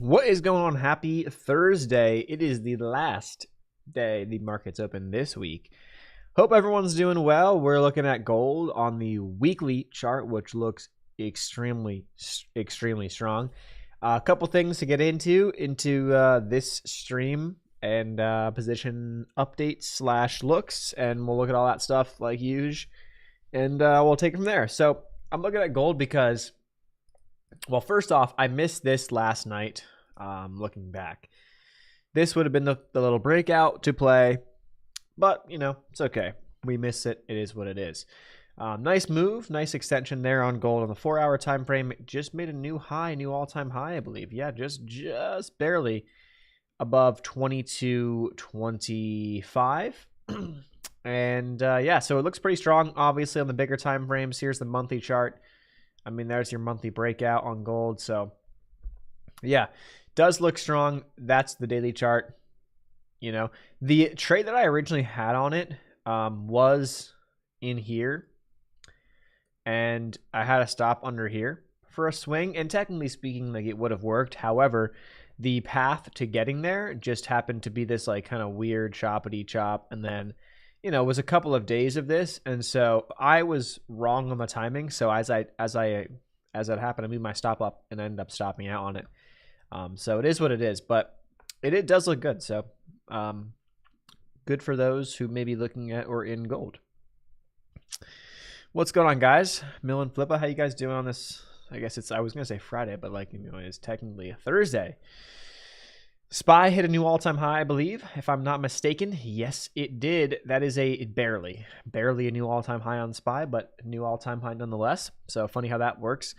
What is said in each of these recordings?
What is going on? Happy Thursday. It is the last day the market's open this week. Hope everyone's doing well. We're looking at gold on the weekly chart, which looks extremely strong. A couple things to get into this stream and position updates / looks, and we'll look at all that stuff like usual, and we'll take it from there. So I'm looking at gold because, well, first off, I missed this last night. Looking back, this would have been the little breakout to play, but you know, it's okay. We missed it. It is what it is. Nice move, nice extension there on gold on the 4-hour time frame. It just made a new high, new all-time high, I believe. Yeah, just barely above 22.25. And yeah, so it looks pretty strong, obviously, on the bigger time frames. Here's the monthly chart. I mean, there's your monthly breakout on gold. So yeah, does look strong. That's the daily chart. You know, the trade that I originally had on it was in here, and I had a stop under here for a swing, and technically speaking, like, it would have worked. However, the path to getting there just happened to be this like kind of weird choppity chop, and then, you know, it was a couple of days of this, and so I was wrong on the timing. So as that happened, I moved my stop up and ended up stopping out on it. So it is what it is, but it does look good. So good for those who may be looking at or in gold. What's going on, guys? Mill and Flippa, how you guys doing on this? I guess I was gonna say Friday, but like, you know, it's technically a Thursday. SPY hit a new all-time high, I believe, if I'm not mistaken. Yes, it did. That is barely a new all-time high on SPY, but a new all-time high nonetheless. So funny how that works.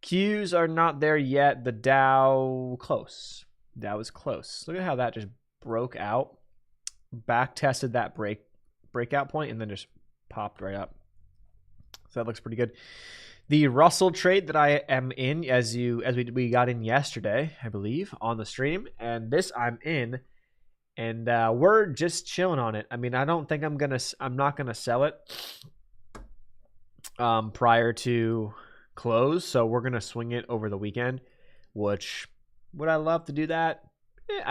Qs are not there yet. The Dow close. Dow is close. Look at how that just broke out, back tested that breakout point, and then just popped right up. So that looks pretty good. The Russell trade that I am in, as we got in yesterday, I believe, on the stream, and this I'm in, and we're just chilling on it. I mean, I don't think I'm not gonna sell it prior to close, so we're gonna swing it over the weekend. Which, would I love to do that? It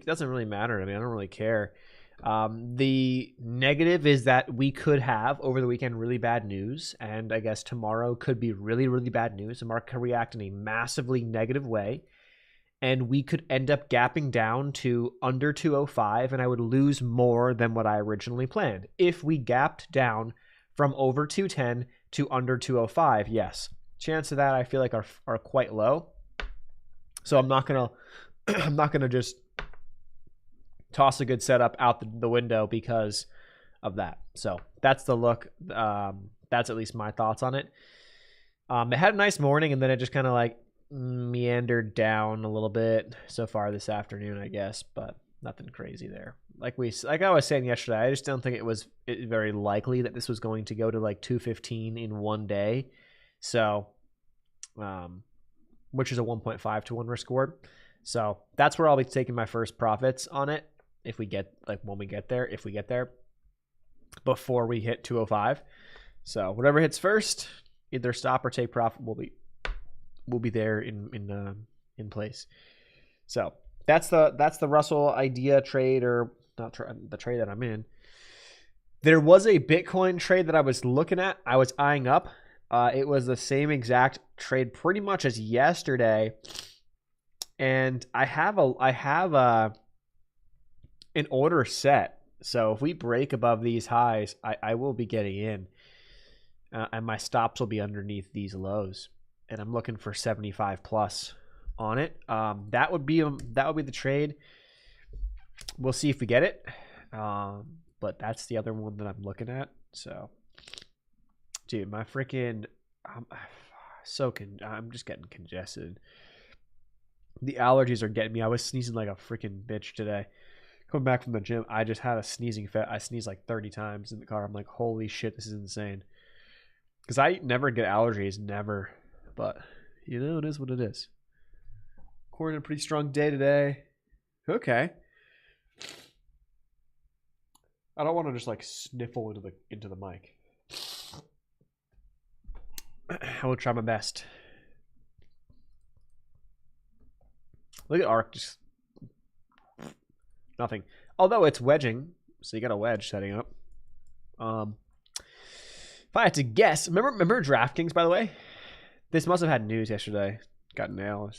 doesn't really matter to me. I don't really care. The negative is that we could have over the weekend really bad news, and I guess tomorrow could be really, really bad news. The market could react in a massively negative way, and we could end up gapping down to under 205, and I would lose more than what I originally planned. If we gapped down from over 210 to under 205, yes, chance of that I feel like are quite low. So I'm not gonna just toss a good setup out the window because of that. So that's the look. That's at least my thoughts on it. It had a nice morning, and then it just kind of like meandered down a little bit so far this afternoon, I guess, but nothing crazy there. Like I was saying yesterday, I just don't think it was very likely that this was going to go to like 215 in one day. So, which is a 1.5 to 1 risk reward. So that's where I'll be taking my first profits on it. If we get when we get there, before we hit 205. So whatever hits first, either stop or take profit will be there in place. So that's the Russell idea trade, or not the trade that I'm in. There was a Bitcoin trade that I was looking at. I was eyeing up. It was the same exact trade pretty much as yesterday, and I have an order set. So if we break above these highs, I will be getting in, and my stops will be underneath these lows, and I'm looking for 75 plus on it. That would be the trade. We'll see if we get it, but that's the other one that I'm looking at. So, dude, my freaking I'm just getting congested. The allergies are getting me. I was sneezing like a freaking bitch today. Coming back from the gym, I just had a sneezing fit. I sneezed like 30 times in the car. I'm like, holy shit, this is insane. Because I never get allergies, never. But, you know, it is what it is. Recording a pretty strong day today. Okay. I don't want to just like sniffle into the mic. I will try my best. Look at ARK, just nothing. Although it's wedging, so you got a wedge setting up. If I had to guess, remember DraftKings, by the way? This must have had news yesterday. Got nailed.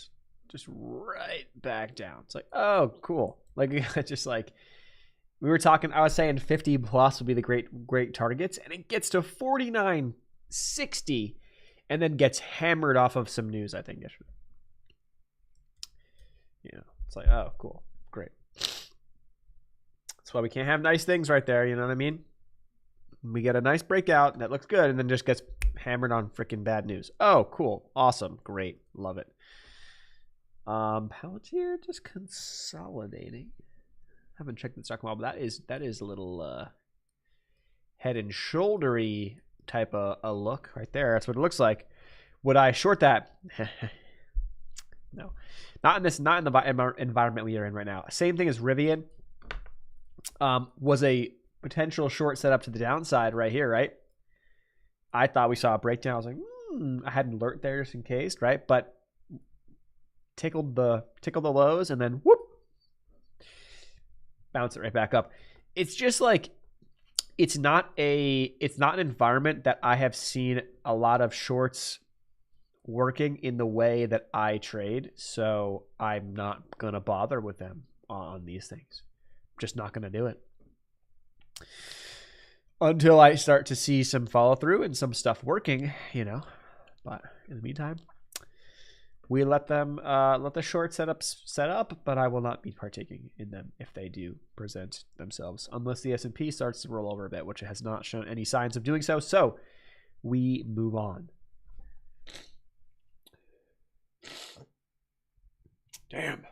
Just right back down. It's like, oh, cool. Like, just like, we were talking, I was saying 50 plus would be the great targets, and it gets to 49.60 and then gets hammered off of some news, I think, yesterday. You know, it's like, oh, cool. Great. That's why we can't have nice things right there, you know what I mean? We get a nice breakout that looks good and then just gets hammered on freaking bad news. Oh, cool. Awesome. Great. Love it. Palantir just consolidating. Haven't checked the stock model, but that is a little head and shouldery type of a look right there. That's what it looks like. Would I short that? No, not in the environment we are in right now. Same thing as Rivian. Was a potential short setup to the downside right here, right? I thought we saw a breakdown. I was like, I had an alert there just in case, right? But tickled the lows and then whoop, bounce it right back up. It's just like it's not an environment that I have seen a lot of shorts working in the way that I trade, so I'm not gonna bother with them on these things. Just not gonna do it until I start to see some follow through and some stuff working, you know. But in the meantime, we let them let the short setups set up, but I will not be partaking in them if they do present themselves, unless the S&P starts to roll over a bit, which it has not shown any signs of doing so. So we move on. Damn.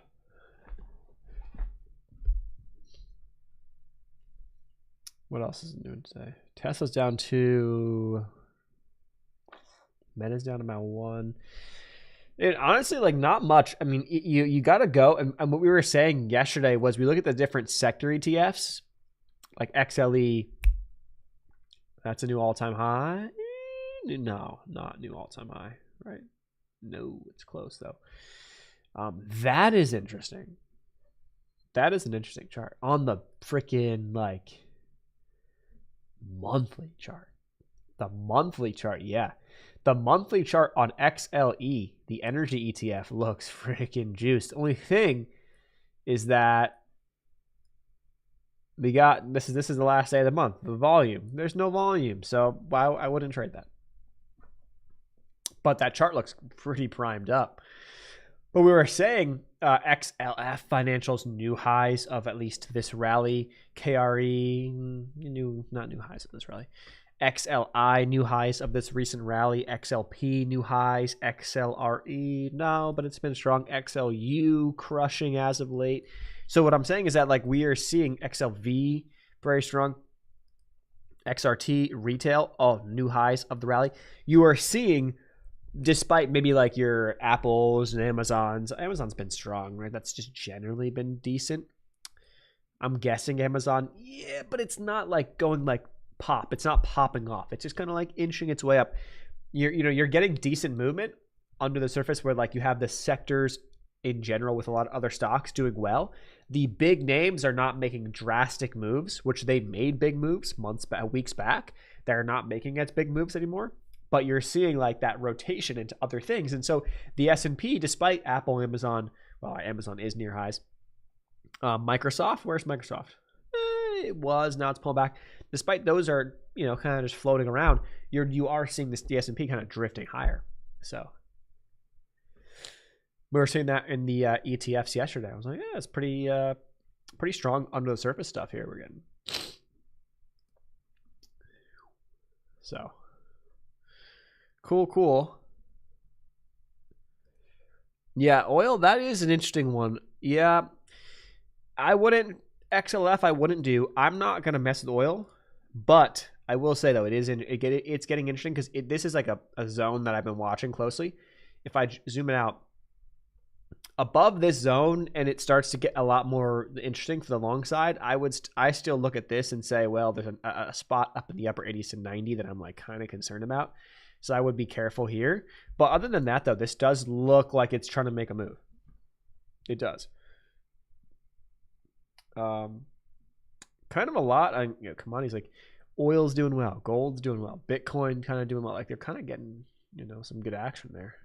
What else is it doing today? Tesla's down to... Meta's down about 1. It honestly, like, not much. I mean, you got to go. And what we were saying yesterday was we look at the different sector ETFs, like XLE. That's a new all-time high. No, not new all-time high, right? No, it's close, though. That is interesting. That is an interesting chart on the freaking, like, monthly chart. The monthly chart, yeah. The monthly chart on XLE, the energy ETF, looks freaking juiced. The only thing is that we got this is the last day of the month. The volume. There's no volume, so I wouldn't trade that. But that chart looks pretty primed up. But we were saying XLF Financial's new highs of at least this rally. KRE, not new highs of this rally. XLI, new highs of this recent rally. XLP, new highs. XLRE, no, but it's been strong. XLU, crushing as of late. So what I'm saying is that, like, we are seeing XLV, very strong. XRT, retail, all new highs of the rally. You are seeing... Despite maybe like your Apples and Amazon's been strong, right? That's just generally been decent. I'm guessing Amazon, yeah, but it's not like going like pop. It's not popping off. It's just kind of like inching its way up. You're getting decent movement under the surface where like you have the sectors in general with a lot of other stocks doing well. The big names are not making drastic moves, which they made big moves weeks back. They're not making as big moves anymore. But you're seeing like that rotation into other things. And so the S&P, despite Apple, Amazon, well, Amazon is near highs. Microsoft, where's Microsoft? It was, now it's pulling back. Despite those are, kind of just floating around, you are seeing the S&P kind of drifting higher. So we were seeing that in the ETFs yesterday. I was like, yeah, it's pretty strong under the surface stuff here we're getting. So... Cool. Yeah, oil, that is an interesting one. Yeah, XLF I wouldn't do. I'm not going to mess with oil, but I will say, though, it's getting interesting because this is like a zone that I've been watching closely. If I zoom it out, above this zone and it starts to get a lot more interesting for the long side, I still look at this and say, well, there's a spot up in the upper 80s to 90 that I'm like kind of concerned about. So I would be careful here. But other than that, though, this does look like it's trying to make a move. It does. Kind of a lot on commodities, like oil's doing well, gold's doing well, Bitcoin kind of doing well. Like they're kind of getting some good action there.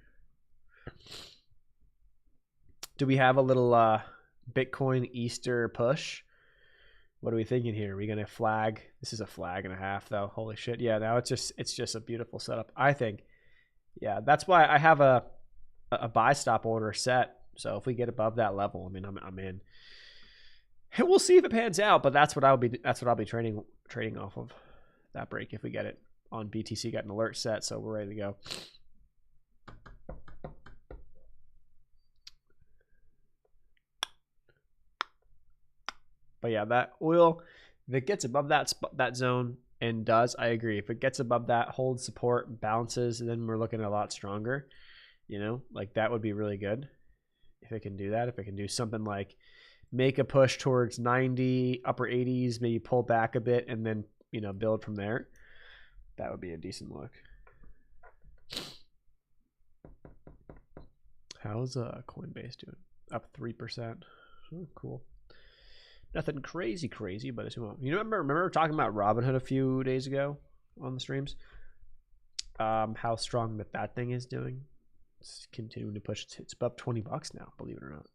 Do we have a little Bitcoin Easter push? What are we thinking here? Are we gonna flag? This is a flag and a half though. Holy shit. Yeah, now it's just a beautiful setup, I think. Yeah, that's why I have a buy stop order set. So if we get above that level, I mean, I'm in. We'll see if it pans out, but that's what I'll be trading off of, that break if we get it on BTC. Got an alert set, so we're ready to go. But yeah, that oil, if it gets above that zone, and does, I agree. If it gets above that, holds support, bounces, then we're looking at a lot stronger. Like that would be really good if it can do that. If it can do something like make a push towards 90, upper 80s, maybe pull back a bit, and then build from there. That would be a decent look. How's Coinbase doing? Up 3%. Oh, cool. Nothing crazy, but it's well. Remember talking about Robinhood a few days ago on the streams? How strong that thing is doing. It's continuing to push. It's above $20 now, believe it or not.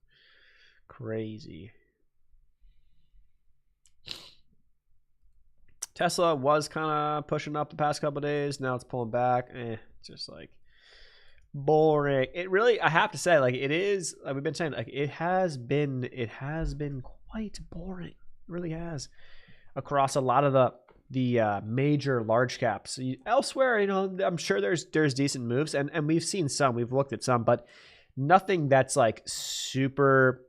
Crazy. Tesla was kind of pushing up the past couple of days. Now it's pulling back. Just like boring. It really, I have to say, like it is. Like we've been saying, like it has been quite boring. It really has, across a lot of the major large caps. Elsewhere, I'm sure there's decent moves, and we've seen some. We've looked at some, but nothing that's like super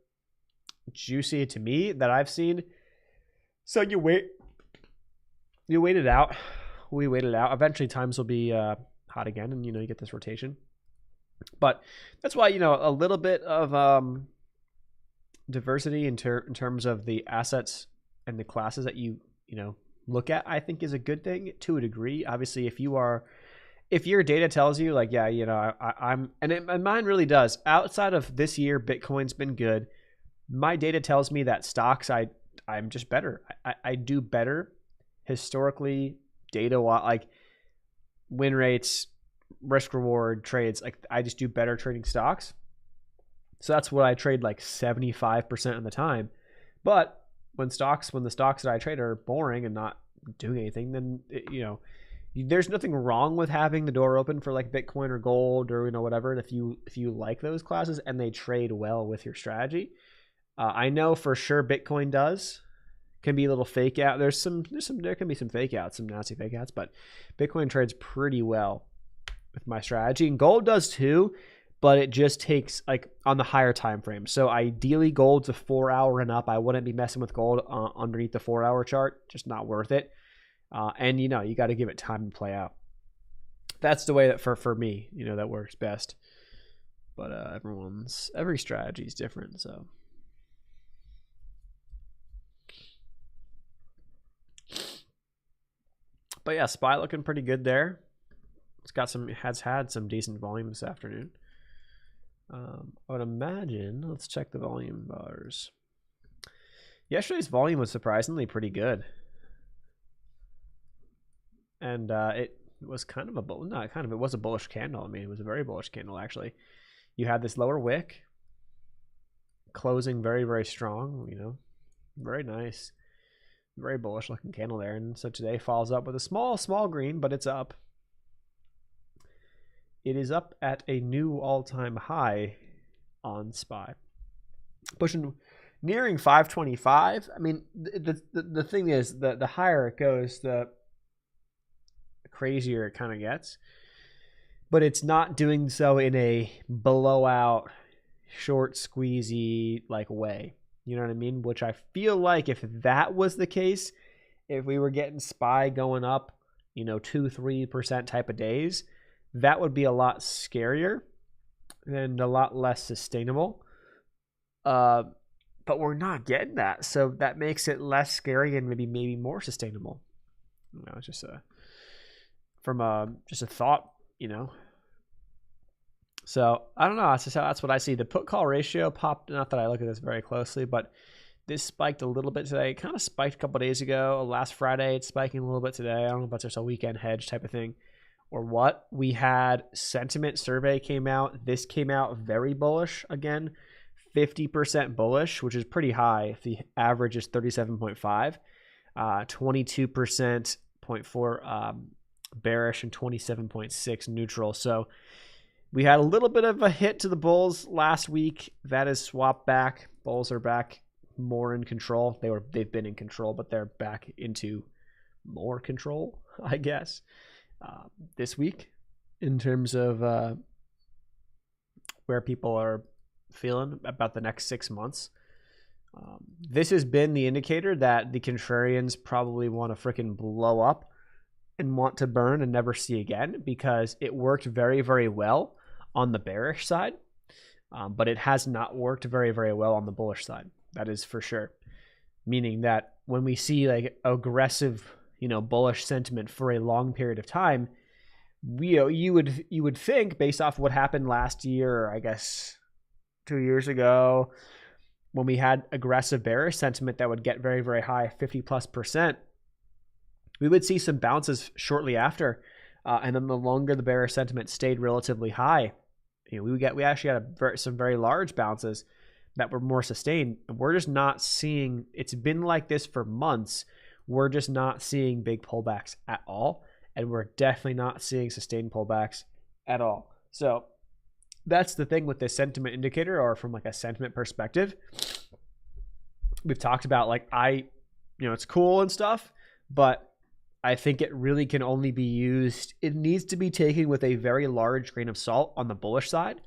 juicy to me that I've seen. So you wait it out. We wait it out. Eventually times will be hot again, and you get this rotation. But that's why a little bit of diversity in terms of the assets and the classes that you look at, I think is a good thing to a degree. Obviously, if your data tells you like, yeah, I'm, and mine really does. Outside of this year, Bitcoin's been good. My data tells me that stocks, I'm just better. I do better historically, data, like win rates, risk reward trades. Like I just do better trading stocks. So that's what I trade like 75% of the time. But when the stocks that I trade are boring and not doing anything, then there's nothing wrong with having the door open for like Bitcoin or gold or whatever. And if you like those classes and they trade well with your strategy, I know for sure Bitcoin can be a little fake out. There can be some fake outs, some nasty fake outs, but Bitcoin trades pretty well with my strategy, and gold does too. But it just takes like on the higher time frame. So ideally, gold's a 4 hour and up. I wouldn't be messing with gold underneath the 4 hour chart. Just not worth it. And you got to give it time to play out. That's the way that for me, that works best. But every strategy is different. So. But yeah, SPY looking pretty good there. Has had some decent volume this afternoon. I would imagine, let's check the volume bars. Yesterday's volume was surprisingly pretty good. And it was kind of it was a bullish candle. I mean, it was a very bullish candle, actually. You had this lower wick closing very, very strong, very nice. Very bullish looking candle there. And so today follows up with a small green, but it's up. It is up at a new all-time high on SPY. Nearing 525. I mean, the thing is, the higher it goes, the crazier it kind of gets. But it's not doing so in a blowout, short, squeezy like way. You know what I mean? Which I feel like if that was the case, if we were getting SPY going up, 2-3% type of days, that would be a lot scarier and a lot less sustainable. But we're not getting that. So that makes it less scary and maybe more sustainable. It's just just a thought, So I don't know. That's what I see. The put call ratio popped. Not that I look at this very closely, but this spiked a little bit today. It kind of spiked a couple days ago. Last Friday, it's spiking a little bit today. I don't know if that's just a weekend hedge type of thing or what. We had sentiment survey came out. This came out very bullish again, 50% bullish, which is pretty high. If the average is 37.5, 22% 0.4 bearish and 27.6 neutral. So we had a little bit of a hit to the bulls last week. That is swapped back. Bulls are back more in control. They've been in control, but they're back into more control, I guess, this week in terms of where people are feeling about the next 6 months. This has been the indicator that the contrarians probably want to freaking blow up and want to burn and never see again, because it worked very, very well on the bearish side, but it has not worked very, very well on the bullish side. That is for sure. Meaning that when we see like aggressive, bullish sentiment for a long period of time, you would think, based off what happened last year, or I guess 2 years ago, when we had aggressive bearish sentiment that would get very, very high, 50+%, we would see some bounces shortly after, and then the longer the bearish sentiment stayed relatively high, we actually had some very large bounces that were more sustained. We're just not seeing. It's been like this for months. We're just not seeing big pullbacks at all, and we're definitely not seeing sustained pullbacks at all. So that's the thing with this sentiment indicator, or from like a sentiment perspective. We've talked about it's cool and stuff, but I think it really can only be used. It needs to be taken with a very large grain of salt on the bullish side.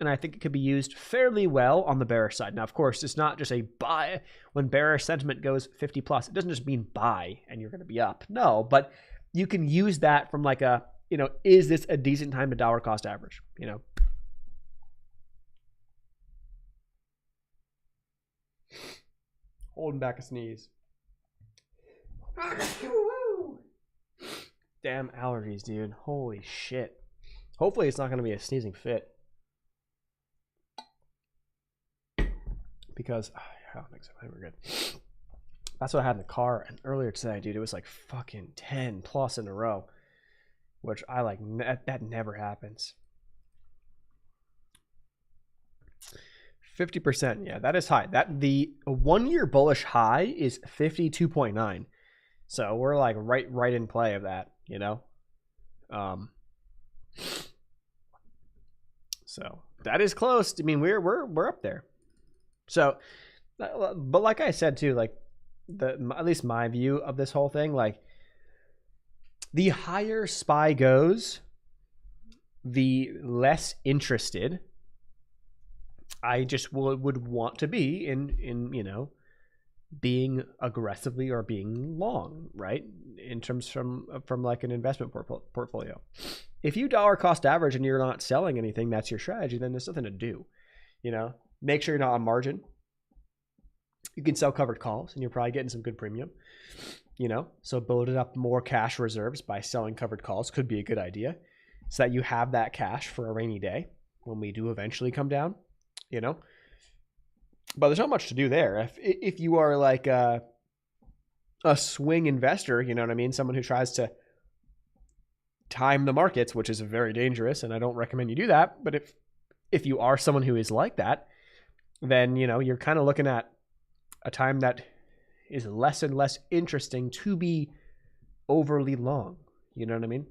And I think it could be used fairly well on the bearish side. Now, of course, it's not just a buy. When bearish sentiment goes 50 plus, it doesn't just mean buy and you're going to be up. No, but you can use that from like a, is this a decent time to dollar cost average? Holding back a sneeze. Damn allergies, dude. Holy shit. Hopefully it's not going to be a sneezing fit. Because I don't think so. I think we're good. That's what I had in the car earlier today, dude. It was like fucking 10 plus in a row, which I like. That never happens. 50%. Yeah, that is high. That the 1 year bullish high is 52.9. So we're like right in play of that, So that is close. I mean, we're up there. So, but like I said too, like at least my view of this whole thing, like the higher SPY goes, the less interested I just would want to be in being aggressively or being long, right? In terms from like an investment portfolio. If you dollar cost average and you're not selling anything, that's your strategy, then there's nothing to do. Make sure you're not on margin. You can sell covered calls and you're probably getting some good premium. So building up more cash reserves by selling covered calls could be a good idea, so that you have that cash for a rainy day when we do eventually come down. But there's not much to do there. If you are like a swing investor, you know what I mean? Someone who tries to time the markets, which is very dangerous, and I don't recommend you do that. But if you are someone who is like that, then, you're kind of looking at a time that is less and less interesting to be overly long. You know what I mean?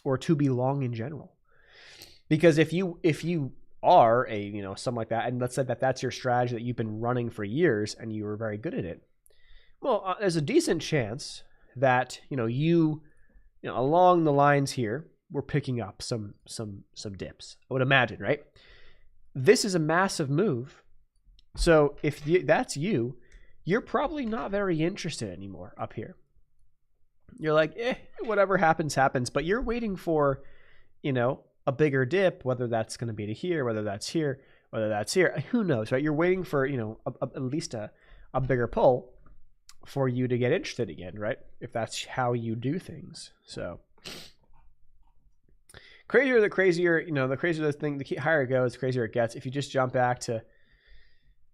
Or to be long in general. Because if you are something like that, and let's say that's your strategy that you've been running for years and you were very good at it, well, there's a decent chance that along the lines here we're picking up some dips, I would imagine, right? This is a massive move, so if that's you're probably not very interested anymore up here. You're like, whatever happens, but you're waiting for a bigger dip, whether that's going to be to here, whether that's here, who knows, right? You're waiting for, at least a bigger pull for you to get interested again, right? If that's how you do things. So crazier the crazier, the crazier the thing, the higher it goes, the crazier it gets. If you just jump back to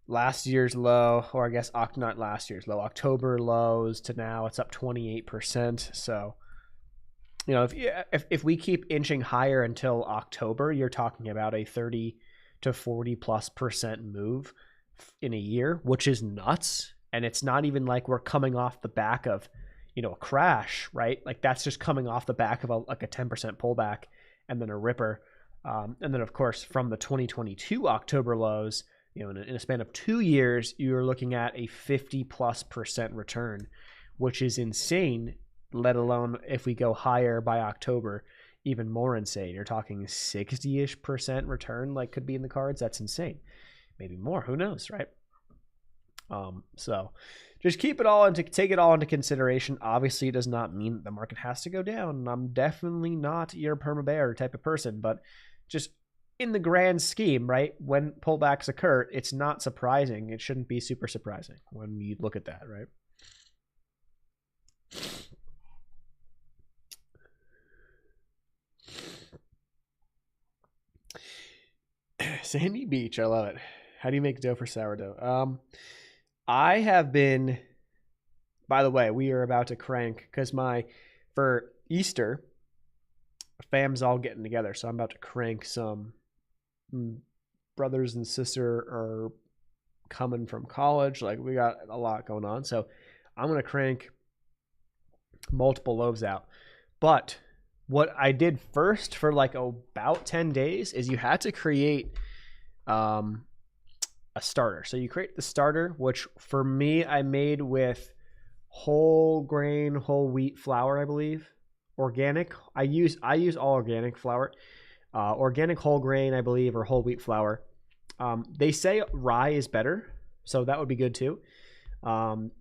last year's low, or I guess not last year's low, October lows to now, it's up 28%. So, if we keep inching higher until October, you're talking about a 30 to 40+% move in a year, which is nuts. And it's not even like we're coming off the back of, a crash, right? Like that's just coming off the back of a 10% pullback and then a ripper. And then of course from the 2022 October lows, in a span of 2 years, you're looking at a 50+% return, which is insane, let alone if we go higher by October, even more insane. You're talking 60-ish% return, like could be in the cards. That's insane. Maybe more, who knows, right? So just take it all into consideration. Obviously, it does not mean that the market has to go down. I'm definitely not your perma bear type of person, but just in the grand scheme, right? When pullbacks occur, it's not surprising. It shouldn't be super surprising when you look at that, right? Sandy Beach, I love it. How do you make dough for sourdough? I have been, by the way, we are about to crank because for Easter, fam's all getting together. So I'm about to crank some brothers and sister are coming from college. Like we got a lot going on. So I'm going to crank multiple loaves out. But what I did first for like about 10 days is you had to create a starter. So you create the starter, which for me, I made with whole grain, whole wheat flour, I believe. Organic. I use all organic flour. Organic whole grain, I believe, or whole wheat flour. They say rye is better, so that would be good too. And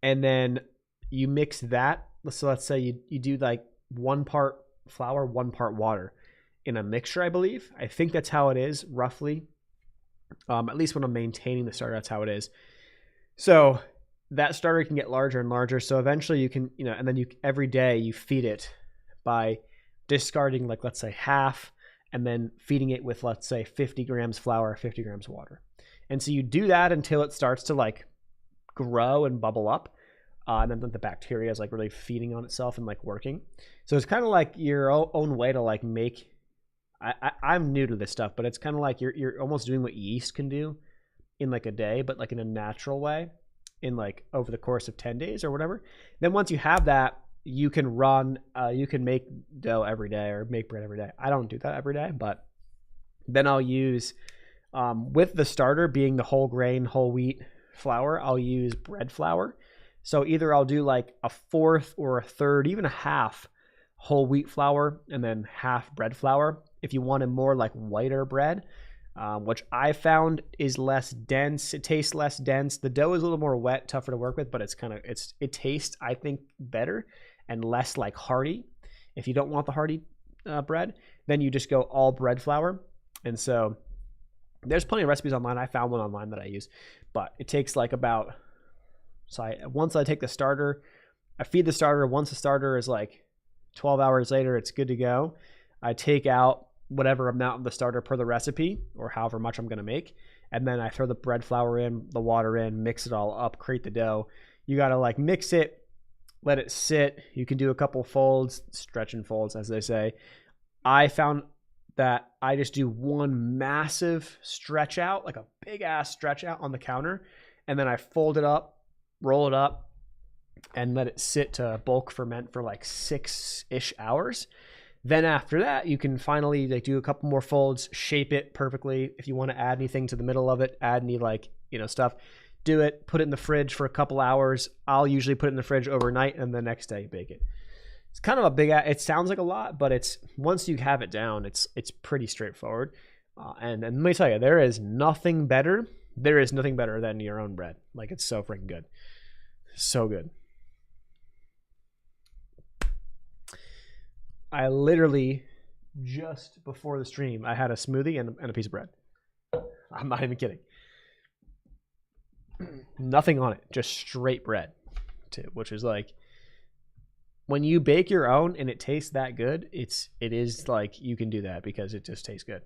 then you mix that. So let's say you do like 1 part flour, 1 part water in a mixture, I believe. I think that's how it is, roughly. At least when I'm maintaining the starter, that's how it is. So that starter can get larger and larger. So eventually you can, and then every day you feed it by discarding, like, let's say half, and then feeding it with, let's say 50 grams flour, 50 grams water. And so you do that until it starts to like grow and bubble up. And then the bacteria is like really feeding on itself and like working. So it's kind of like your own way to like make, I'm new to this stuff, but it's kind of like you're almost doing what yeast can do in like a day, but like in a natural way in like over the course of 10 days or whatever. Then once you have that, you can make dough every day or make bread every day. I don't do that every day, but then I'll use, with the starter being the whole grain, whole wheat flour, I'll use bread flour. So either I'll do like a 1/4 or a 1/3, even a half whole wheat flour and then half bread flour. If you wanted more like whiter bread, which I found is less dense. It tastes less dense. The dough is a little more wet, tougher to work with, but it tastes, I think, better and less like hearty. If you don't want the hearty bread, then you just go all bread flour. And so there's plenty of recipes online. I found one online that I use, but it takes like about, once I take the starter, I feed the starter. Once the starter is like 12 hours later, it's good to go. I take out whatever amount of the starter per the recipe or however much I'm going to make. And then I throw the bread flour in, the water in, mix it all up, create the dough. You got to like mix it, let it sit. You can do a couple folds, stretch and folds, as they say. I found that I just do one massive stretch out, like a big ass stretch out on the counter. And then I fold it up, roll it up, and let it sit to bulk ferment for like 6-ish hours. Then after that, you can finally like do a couple more folds, shape it perfectly. If you want to add anything to the middle of it, add any like, stuff, do it, put it in the fridge for a couple hours. I'll usually put it in the fridge overnight and the next day bake it. It's kind of it sounds like a lot, but it's, once you have it down, it's pretty straightforward. And let me tell you, there is nothing better than your own bread. Like, it's so freaking good. So good. I literally, just before the stream, I had a smoothie and a piece of bread. I'm not even kidding. Nothing on it, just straight bread, too, which is like, when you bake your own and it tastes that good, it is like you can do that because it just tastes good.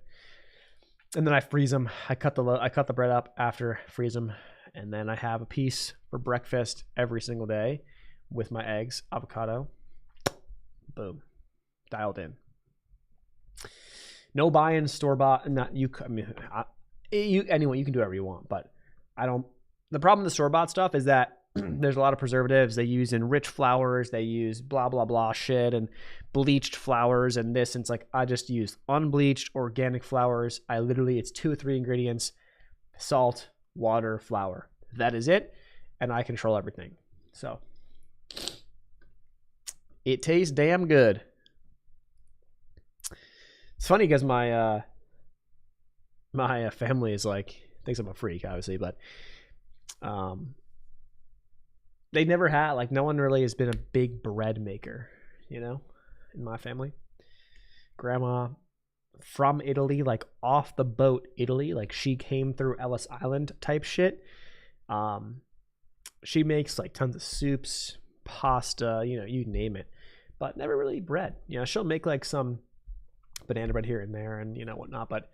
And then I freeze them. I cut the bread up after, freeze them, and then I have a piece for breakfast every single day with my eggs, avocado. Boom, dialed in. No buy-in, store bought. Not you. I mean, anyway, you can do whatever you want, but I don't. The problem with the store bought stuff is that there's a lot of preservatives they use in rich flours. They use blah blah blah shit and bleached flours and this. And it's like I just use unbleached organic flours. It's 2 or 3 ingredients: salt, water, flour. That is it, and I control everything. So it tastes damn good. It's funny because my family is like thinks I'm a freak, obviously, but they never had, like, no one really has been a big bread maker, you know, in my family. Grandma from Italy, like off the boat Italy, like she came through Ellis Island type shit. She makes like tons of soups, pasta, you know, you name it, but never really bread. You know, she'll make like some banana bread here and there and, you know, whatnot, but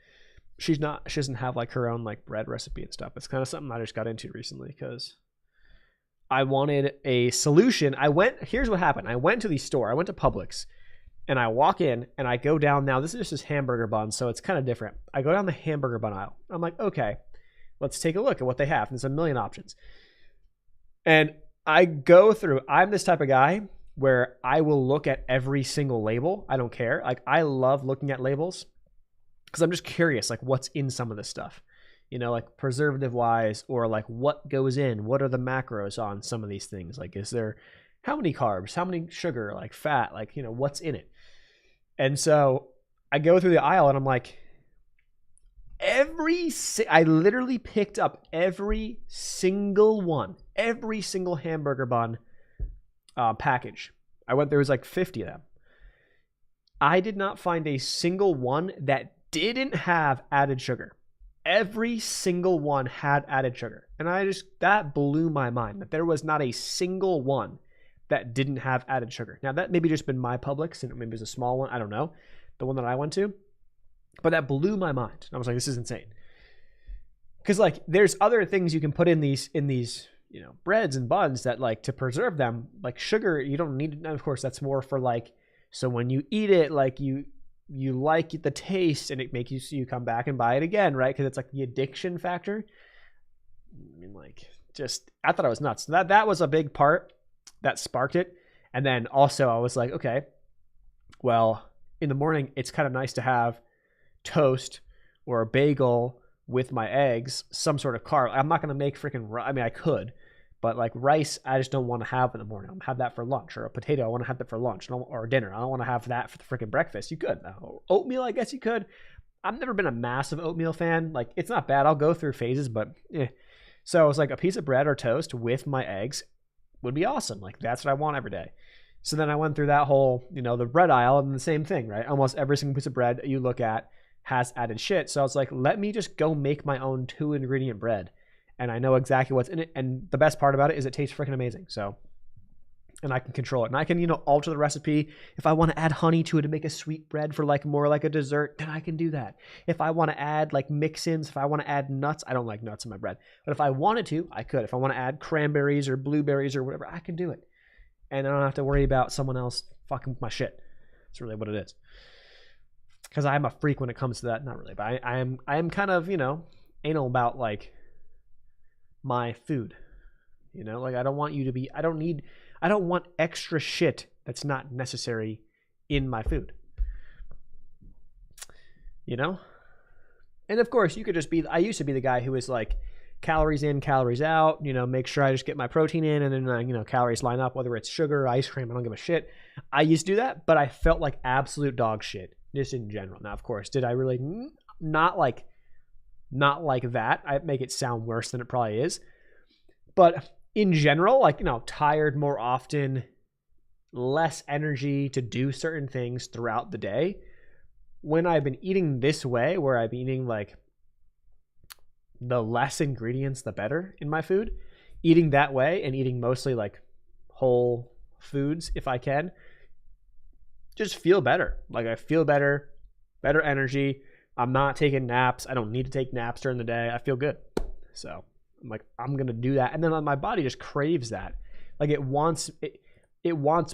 she doesn't have like her own like bread recipe and stuff. It's kind of something I just got into recently because I wanted a solution. Here's what happened. I went to the store. I went to Publix and I walk in and I go down. Now this is just hamburger bun, so it's kind of different. I go down the hamburger bun aisle. I'm like, okay, let's take a look at what they have. There's a million options. And I go through, I'm this type of guy where I will look at every single label. I don't care. Like, I love looking at labels because I'm just curious, like, what's in some of this stuff, you know, like preservative wise, or like what goes in, what are the macros on some of these things? Like, is there, how many carbs, how many sugar, like fat, like, you know, what's in it? And so I go through the aisle and I'm like, I literally picked up every single hamburger bun package. I went, there was like 50 of them. I did not find a single one that didn't have added sugar. Every single one had added sugar. And that blew my mind that there was not a single one that didn't have added sugar. Now that maybe just been my Publix and maybe it was a small one. I don't know. The one that I went to. But that blew my mind. I was like, this is insane. Because like there's other things you can put in these, you know, breads and buns that, like, to preserve them, like sugar, you don't need it. Of course, that's more for like, so when you eat it, like you like the taste and it makes you come back and buy it again, right? Because it's like the addiction factor. I mean, like, just, I thought it was nuts. That was a big part that sparked it. And then also I was like, okay, well, in the morning, it's kind of nice to have toast or a bagel with my eggs, some sort of carb. I'm not going to make I mean, I could, but like rice, I just don't want to have in the morning. I'll have that for lunch, or a potato, I want to have that for lunch or dinner. I don't want to have that for the freaking breakfast. You could. Oatmeal, I guess you could. I've never been a massive oatmeal fan. Like, it's not bad. I'll go through phases, but So it was like a piece of bread or toast with my eggs would be awesome. Like, that's what I want every day. So then I went through that whole, you know, the bread aisle, and the same thing, right? Almost every single piece of bread you look at has added shit. So I was like, let me just go make my own 2-ingredient bread. And I know exactly what's in it. And the best part about it is it tastes freaking amazing. So, and I can control it. And I can, you know, alter the recipe. If I want to add honey to it to make a sweet bread for like more like a dessert, then I can do that. If I want to add like mix-ins, if I want to add nuts, I don't like nuts in my bread. But if I wanted to, I could. If I want to add cranberries or blueberries or whatever, I can do it. And I don't have to worry about someone else fucking with my shit. That's really what it is. Because I'm a freak when it comes to that. Not really, but I am kind of, you know, anal about like my food. You know, like I don't want extra shit that's not necessary in my food. You know? And of course, you could just I used to be the guy who was like, calories in, calories out, you know, make sure I just get my protein in, and then, you know, calories line up, whether it's sugar or ice cream, I don't give a shit. I used to do that, but I felt like absolute dog shit, just in general. Now, of course, did I really? Not like that. I make it sound worse than it probably is. But in general, like, you know, tired more often, less energy to do certain things throughout the day. When I've been eating this way, where I've been eating like the less ingredients, the better in my food, eating that way and eating mostly like whole foods if I can, just feel better. Like I feel better energy. I'm not taking naps. I don't need to take naps during the day. I feel good. So I'm like, I'm going to do that. And then my body just craves that. Like it wants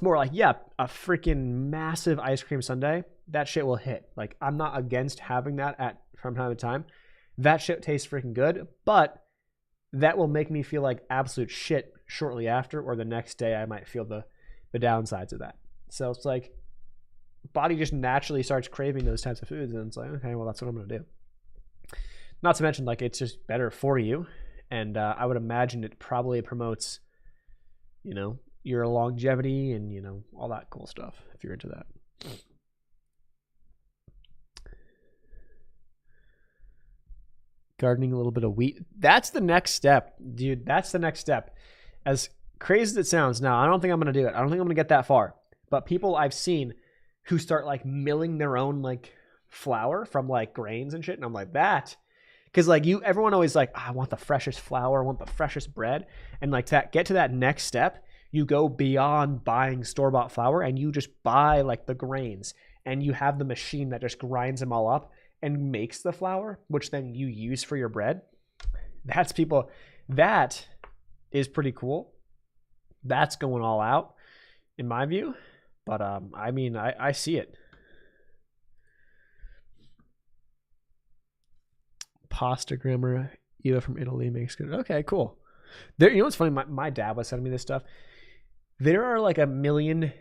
more. Like, yeah, a freaking massive ice cream sundae, that shit will hit. Like I'm not against having that from time to time. That shit tastes freaking good, but that will make me feel like absolute shit shortly after, or the next day I might feel the downsides of that. So it's like body just naturally starts craving those types of foods, and it's like, okay, well, that's what I'm going to do. Not to mention, like, it's just better for you, and I would imagine it probably promotes, your longevity and, all that cool stuff, if you're into that. Gardening a little bit of wheat. That's the next step, dude. That's the next step. As crazy as it sounds, now, I don't think I'm going to do it. I don't think I'm going to get that far. But people I've seen who start like milling their own like flour from like grains and shit. And I'm like, that. Because like everyone always like, I want the freshest flour. I want the freshest bread. And like to get to that next step, you go beyond buying store-bought flour and you just buy like the grains. And you have the machine that just grinds them all up and makes the flour, which then you use for your bread. That is pretty cool. That's going all out in my view. But I mean, I see it. Pasta grammar, Eva from Italy makes good. Okay, cool. There, what's funny? My dad was sending me this stuff. There are like not a million.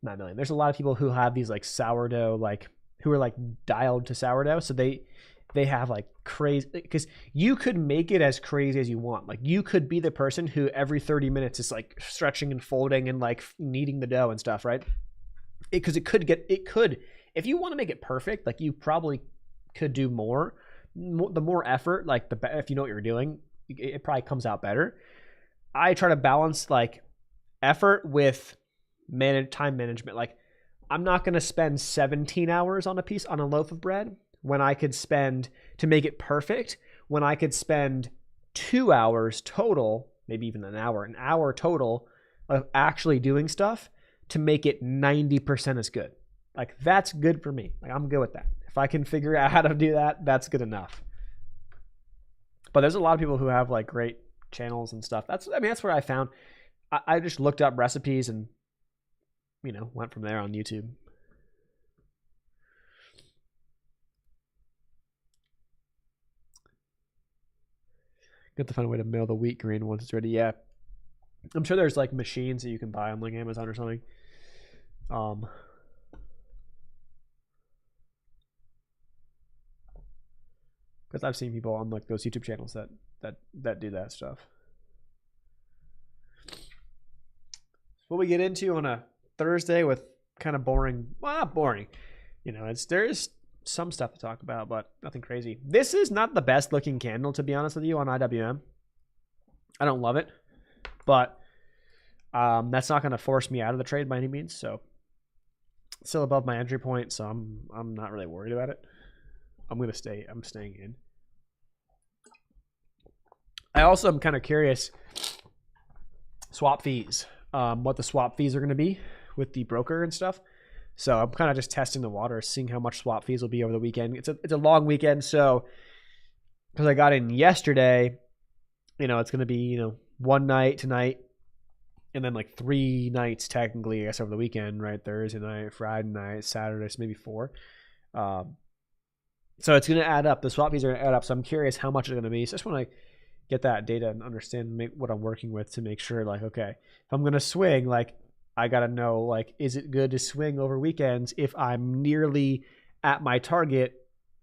There's a lot of people who have these like sourdough, like who are like dialed to sourdough. So they have like crazy, because you could make it as crazy as you want. Like you could be the person who every 30 minutes is like stretching and folding and like kneading the dough and stuff, right? Because it could, if you want to make it perfect, like you probably could do more. The more effort, like the better. If you know what you're doing, it probably comes out better. I try to balance like effort with time management. Like I'm not going to spend 17 hours on a loaf of bread when I could spend, to make it perfect, when I could spend 2 hours total, maybe even an hour total of actually doing stuff to make it 90% as good. Like that's good for me. Like I'm good with that. If I can figure out how to do that, that's good enough. But there's a lot of people who have like great channels and stuff. That's what I found. I just looked up recipes and, went from there on YouTube. Got to find a way to mill the wheat grain once it's ready. Yeah. I'm sure there's like machines that you can buy on like Amazon or something. Because I've seen people on like those YouTube channels that do that stuff. What we get into on a Thursday with kind of boring, well, not boring, there is some stuff to talk about, but nothing crazy. This is not the best looking candle, to be honest with you, on IWM. I don't love it, but that's not going to force me out of the trade by any means. So still above my entry point, so I'm not really worried about it. I'm staying in. I also am kind of curious, swap fees, what the swap fees are going to be with the broker and stuff. So I'm kind of just testing the water, seeing how much swap fees will be over the weekend. It's a long weekend, so because I got in yesterday, it's going to be one night tonight, and then like 3 nights technically, I guess, over the weekend, right? Thursday night, Friday night, Saturday, so maybe 4. So it's going to add up. The swap fees are going to add up. So I'm curious how much it's going to be. So I just want to get that data and understand what I'm working with to make sure, like, okay, if I'm going to swing, like, I got to know, like, is it good to swing over weekends if I'm nearly at my target,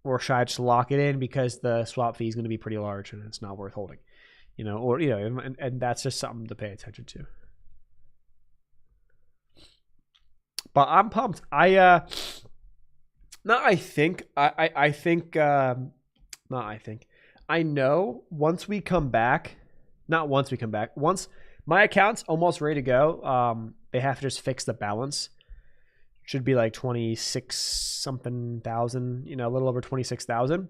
or should I just lock it in because the swap fee is going to be pretty large and it's not worth holding, and that's just something to pay attention to. But I'm pumped. I know once my account's almost ready to go, they have to just fix the balance. Should be like 26 something thousand, a little over 26,000,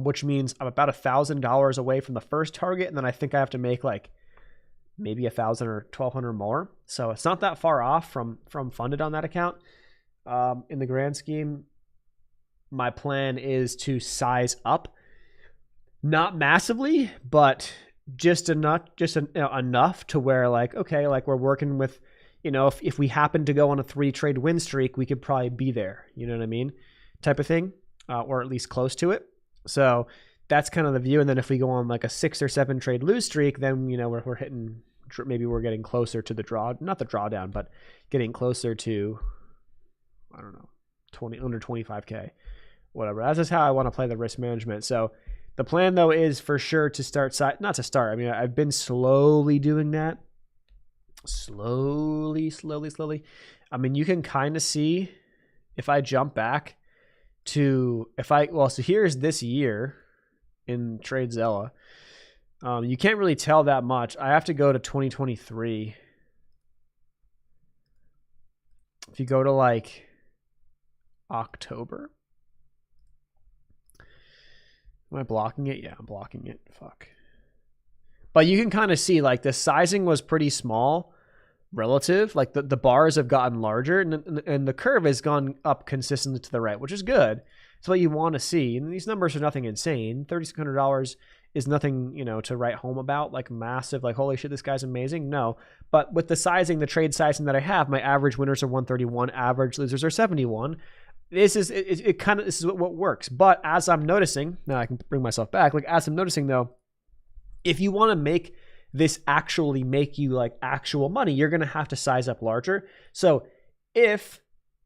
which means I'm about $1,000 away from the first target. And then I think I have to make like maybe 1,000 or 1,200 more. So it's not that far off from funded on that account. In the grand scheme, my plan is to size up, not massively, but just enough, enough to where like, okay, like we're working with, if we happen to go on a 3 trade win streak, we could probably be there. You know what I mean? Type of thing, or at least close to it. So that's kind of the view. And then if we go on like a 6 or 7 trade lose streak, then, we're hitting, maybe we're getting closer to the not the drawdown, but getting closer to, I don't know, under 25K, whatever. That's just how I want to play the risk management. So the plan though is for sure to not to start. I mean, I've been slowly doing that. Slowly. I mean, you can kind of see if I jump back to, so here's this year in TradeZella. You can't really tell that much. I have to go to 2023. If you go to like October. Am I blocking it? Yeah, I'm blocking it. Fuck. But you can kind of see like the sizing was pretty small relative. Like the bars have gotten larger and the curve has gone up consistently to the right, which is good. It's what you want to see. And these numbers are nothing insane. $3,600 is nothing, to write home about, like massive, like, holy shit, this guy's amazing. No. But with the sizing, the trade sizing that I have, my average winners are 131, average losers are 71. This is this is what works. But as I'm noticing, now I can bring myself back. Like as I'm noticing though, if you want to make this actually make you like actual money, you're going to have to size up larger. So if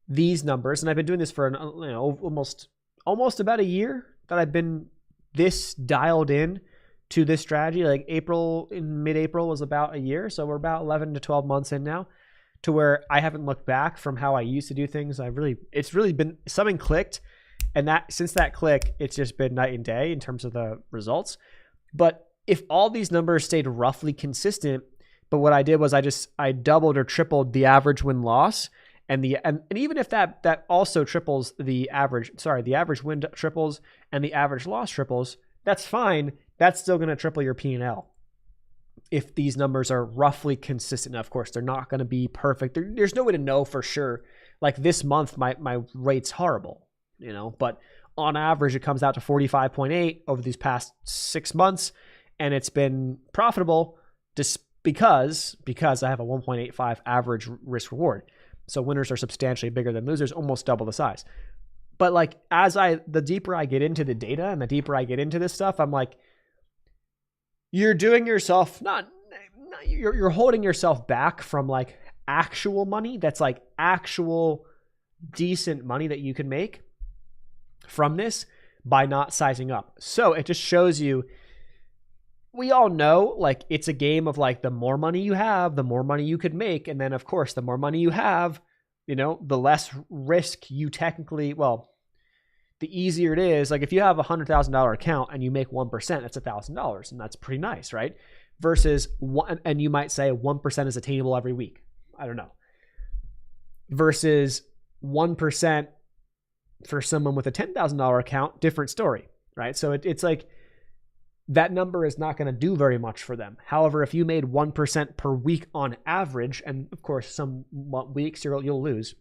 these numbers, and I've been doing this for almost about a year that I've been this dialed in to this strategy, like mid-April was about a year. So we're about 11 to 12 months in now, to where I haven't looked back from how I used to do things. It's really been, something clicked. And since that click, it's just been night and day in terms of the results. But if all these numbers stayed roughly consistent, but what I did was I doubled or tripled the average win loss. And even if that also triples the average win triples and the average loss triples, that's fine. That's still going to triple your P&L. If these numbers are roughly consistent. Now, of course, they're not going to be perfect. There's no way to know for sure. Like this month, my rate's horrible, but on average, it comes out to 45.8 over these past 6 months. And it's been profitable just because I have a 1.85 average risk reward. So winners are substantially bigger than losers, almost double the size. But like the deeper I get into the data and the deeper I get into this stuff, I'm like, you're doing yourself you're holding yourself back from like actual money. That's like actual decent money that you can make from this by not sizing up. So it just shows you, we all know like it's a game of like the more money you have, the more money you could make. And then of course, the more money you have, the less risk you technically, the easier it is. Like if you have $100,000 account and you make 1%, that's $1,000, and that's pretty nice, right? Versus and you might say 1% is attainable every week. I don't know. Versus 1% for someone with a $10,000 account, different story, right? So it's like that number is not going to do very much for them. However, if you made 1% per week on average, and of course some weeks you'll lose,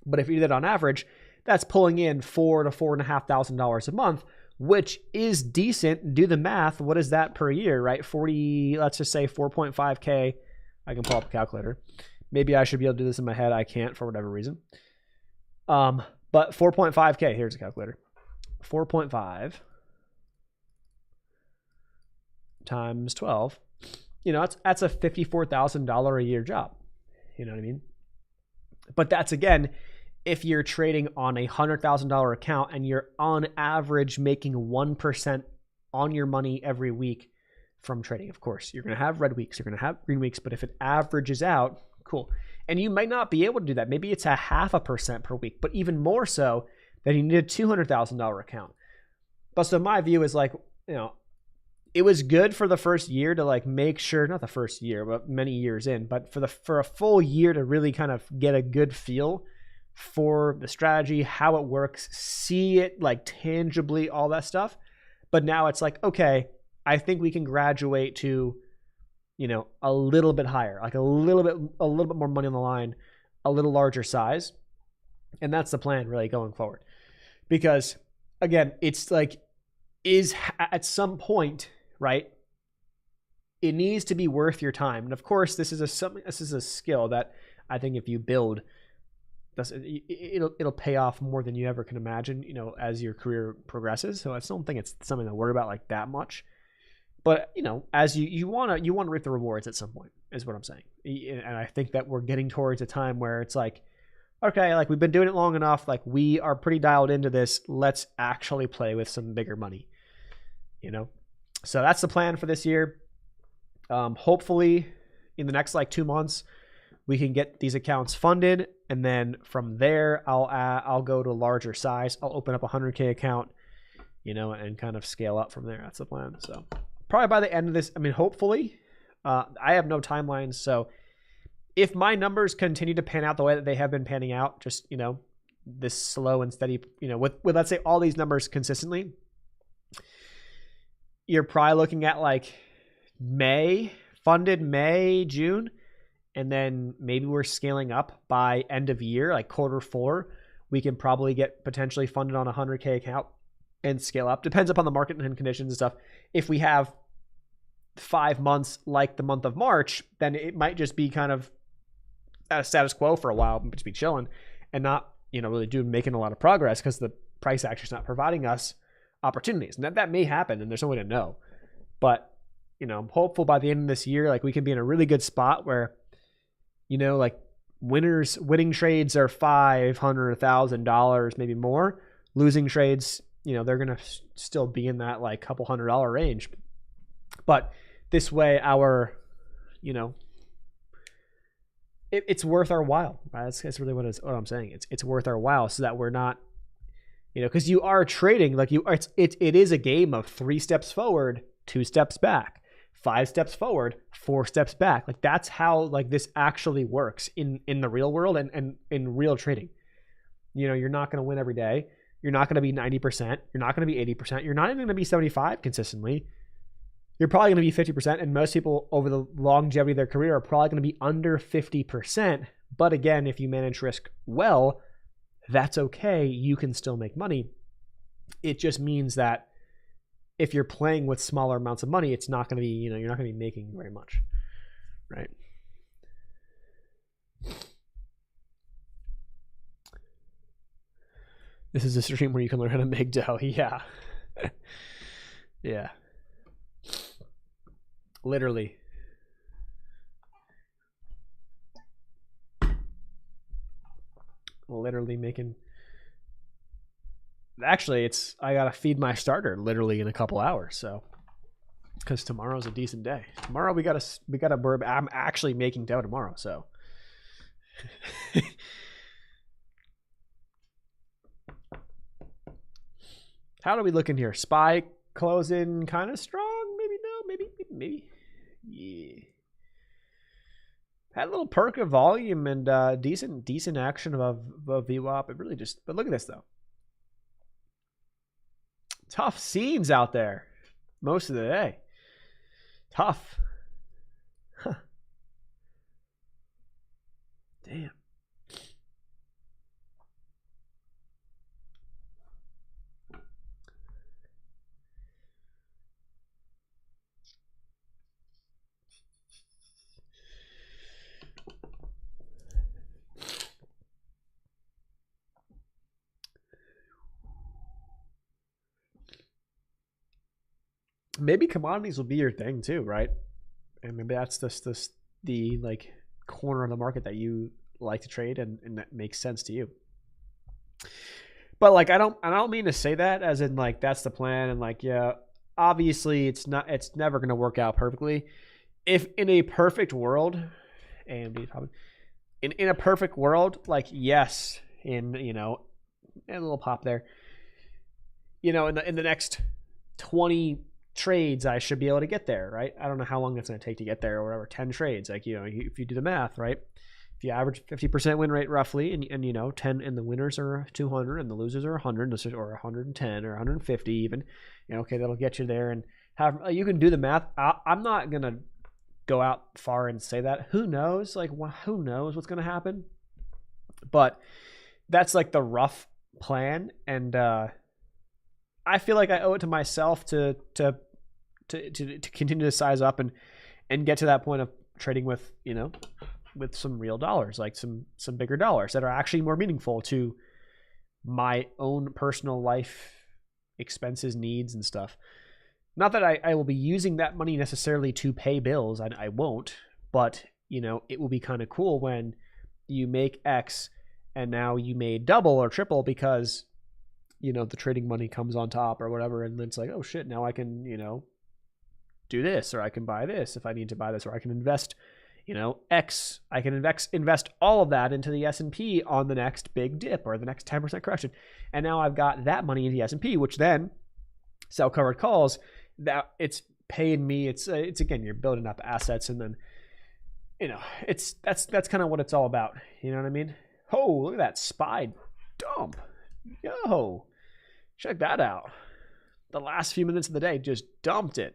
but if you did on average, that's pulling in $4,000 to $4,500 a month, which is decent. Do the math. What is that per year, right? 40, let's just say 4.5K. I can pull up a calculator. Maybe I should be able to do this in my head. I can't for whatever reason. But 4.5K, here's a calculator. 4.5 times 12, that's a $54,000 a year job. You know what I mean? But that's, again, if you're trading on a $100,000 account and you're on average making 1% on your money every week from trading. Of course, you're going to have red weeks, you're going to have green weeks, but if it averages out, cool. And you might not be able to do that. Maybe it's a 0.5% per week, but even more so, then you need a $200,000 account. But so my view is like, it was good for the first year to like make sure, not the first year, but many years in, but for a full year to really kind of get a good feel for the strategy, how it works, see it like tangibly, all that stuff. But now it's like, okay, I think we can graduate to a little bit higher, like a little bit more money on the line, a little larger size. And that's the plan really going forward. Because again, it's like, is at some point, right? It needs to be worth your time. And of course, this is a skill that I think if you build, it'll pay off more than you ever can imagine, as your career progresses. So I don't think it's something to worry about like that much. But as you want to reap the rewards at some point, is what I'm saying. And I think that we're getting towards a time where it's like, okay, like we've been doing it long enough, like we are pretty dialed into this. Let's actually play with some bigger money. So that's the plan for this year. Hopefully in the next like 2 months, we can get these accounts funded, and then from there, I'll go to a larger size. I'll open up a 100K account, and kind of scale up from there. That's the plan. So probably by the end of this, hopefully, I have no timelines. So if my numbers continue to pan out the way that they have been panning out, just, this slow and steady, with let's say all these numbers consistently, you're probably looking at like funded May, June. And then maybe we're scaling up by end of year, like Q4. We can probably get potentially funded on a 100K account and scale up. Depends upon the market and conditions and stuff. If we have 5 months like the month of March, then it might just be kind of at a status quo for a while, just be chilling and not, really making a lot of progress because the price action is not providing us opportunities. And that may happen, and there's no way to know. But, I'm hopeful by the end of this year, like we can be in a really good spot where, like winning trades are $500, $1,000, maybe more. Losing trades, they're going to still be in that like couple $100 range. But this way, it's worth our while. Right? That's really what I'm saying. It's worth our while so that we're not, because you are trading like it is a game of 3 steps forward, 2 steps back. 5 steps forward, 4 steps back. Like that's how like this actually works in the real world and in real trading. You're not going to win every day. You're not going to be 90%. You're not going to be 80%. You're not even going to be 75 consistently. You're probably going to be 50%. And most people over the longevity of their career are probably going to be under 50%. But again, if you manage risk well, that's okay. You can still make money. It just means that if you're playing with smaller amounts of money, it's not going to be, you're not going to be making very much, right? This is a stream where you can learn how to make dough. Yeah. Yeah. Literally. Literally making... Actually, I gotta feed my starter literally in a couple hours, so because tomorrow's a decent day. Tomorrow I'm actually making dough tomorrow, so how do we look in here? SPY closing kind of strong, maybe no, maybe yeah. Had a little perk of volume and decent action above VWAP. It really just, but look at this though. Tough scenes out there most of the day. Tough. Huh. Damn. Maybe commodities will be your thing too, right? And maybe that's just the like corner of the market that you like to trade and that makes sense to you. But like I don't mean to say that as in like that's the plan and like yeah, obviously it's never going to work out perfectly. If in a perfect world, AMD probably in a perfect world, like yes, in a little pop there. In the next 20 trades, I should be able to get there, right? I don't know how long it's going to take to get there or whatever. 10 trades, like if you do the math, right? If you average 50% win rate roughly, and 10, and the winners are 200 and the losers are 100 or 110 or 150 even, okay, that'll get you there. And you can do the math. I'm not gonna go out far and say that. Who knows? Like, who knows what's going to happen? But that's like the rough plan. And I feel like I owe it to myself to continue to size up and get to that point of trading with, with some real dollars, like some bigger dollars that are actually more meaningful to my own personal life expenses, needs, and stuff. Not that I will be using that money necessarily to pay bills. I won't, but it will be kind of cool when you make X and now you made double or triple because the trading money comes on top or whatever, and then it's like, oh shit, now I can do this, or I can buy this if I need to buy this, or I can invest X. I can invest all of that into the S&P on the next big dip or the next 10% correction, and now I've got that money in the S&P, which then sell covered calls. That it's paying me. It's again, you're building up assets, and then that's kind of what it's all about. You know what I mean? Oh, look at that SPY dump. Yo, check that out. The last few minutes of the day just dumped it.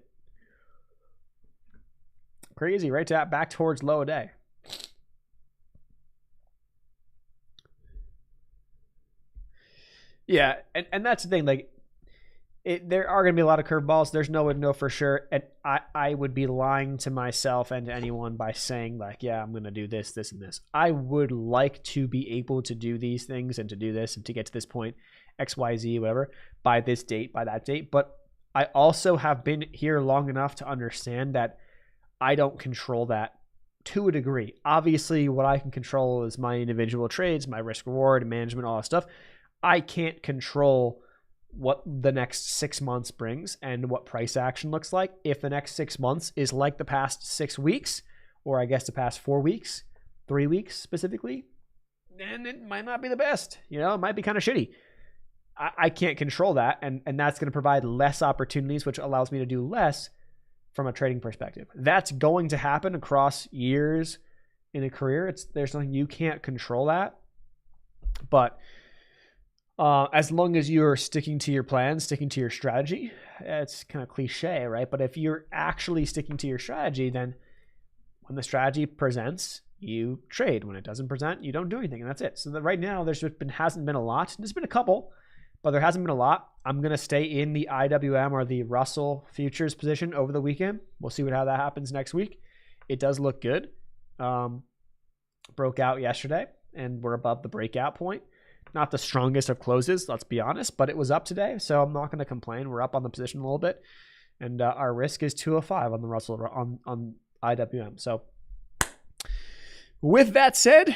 Crazy, right? Back towards low a day. Yeah, and that's the thing. Like, there are going to be a lot of curveballs. There's no way to know for sure. And I would be lying to myself and to anyone by saying, like, yeah, I'm going to do this, this, and this. I would like to be able to do these things and to do this and to get to this point, X, Y, Z, whatever, by this date, by that date. But I also have been here long enough to understand that I don't control that to a degree. Obviously, what I can control is my individual trades, my risk reward, management, all that stuff. I can't control what the next 6 months brings and what price action looks like. If the next 6 months is like the past 6 weeks, or I guess the past 4 weeks, 3 weeks specifically, then it might not be the best. It might be kind of shitty. I can't control that, and that's going to provide less opportunities, which allows me to do less from a trading perspective. That's going to happen across years in a career. There's nothing, you can't control that. But as long as you're sticking to your plan, sticking to your strategy, it's kind of cliche, right? But if you're actually sticking to your strategy, then when the strategy presents, you trade. When it doesn't present, you don't do anything, and that's it. So right now, hasn't been a lot. There's been a couple, but there hasn't been a lot. I'm going to stay in the IWM or the Russell futures position over the weekend. We'll see how that happens next week. It does look good. Broke out yesterday, and we're above the breakout point. Not the strongest of closes, let's be honest, but it was up today, so I'm not going to complain. We're up on the position a little bit, and our risk is 205 on the Russell on IWM. So with that said,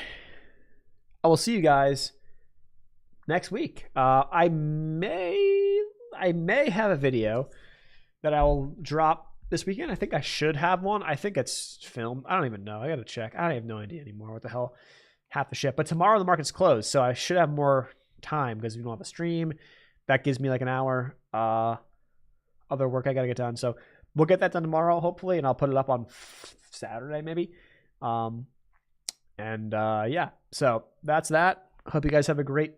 I will see you guys next week. I may have a video that I will drop this weekend. I think I should have one. I think it's filmed. I don't even know. I got to check. I have no idea anymore what the hell half the shit. But tomorrow the market's closed, so I should have more time because we don't have a stream. That gives me like an hour other work I got to get done. So we'll get that done tomorrow, hopefully, and I'll put it up on Saturday maybe. Yeah, so that's that. Hope you guys have a great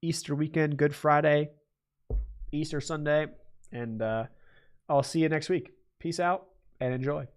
Easter weekend, Good Friday, Easter Sunday, and I'll see you next week. Peace out and enjoy.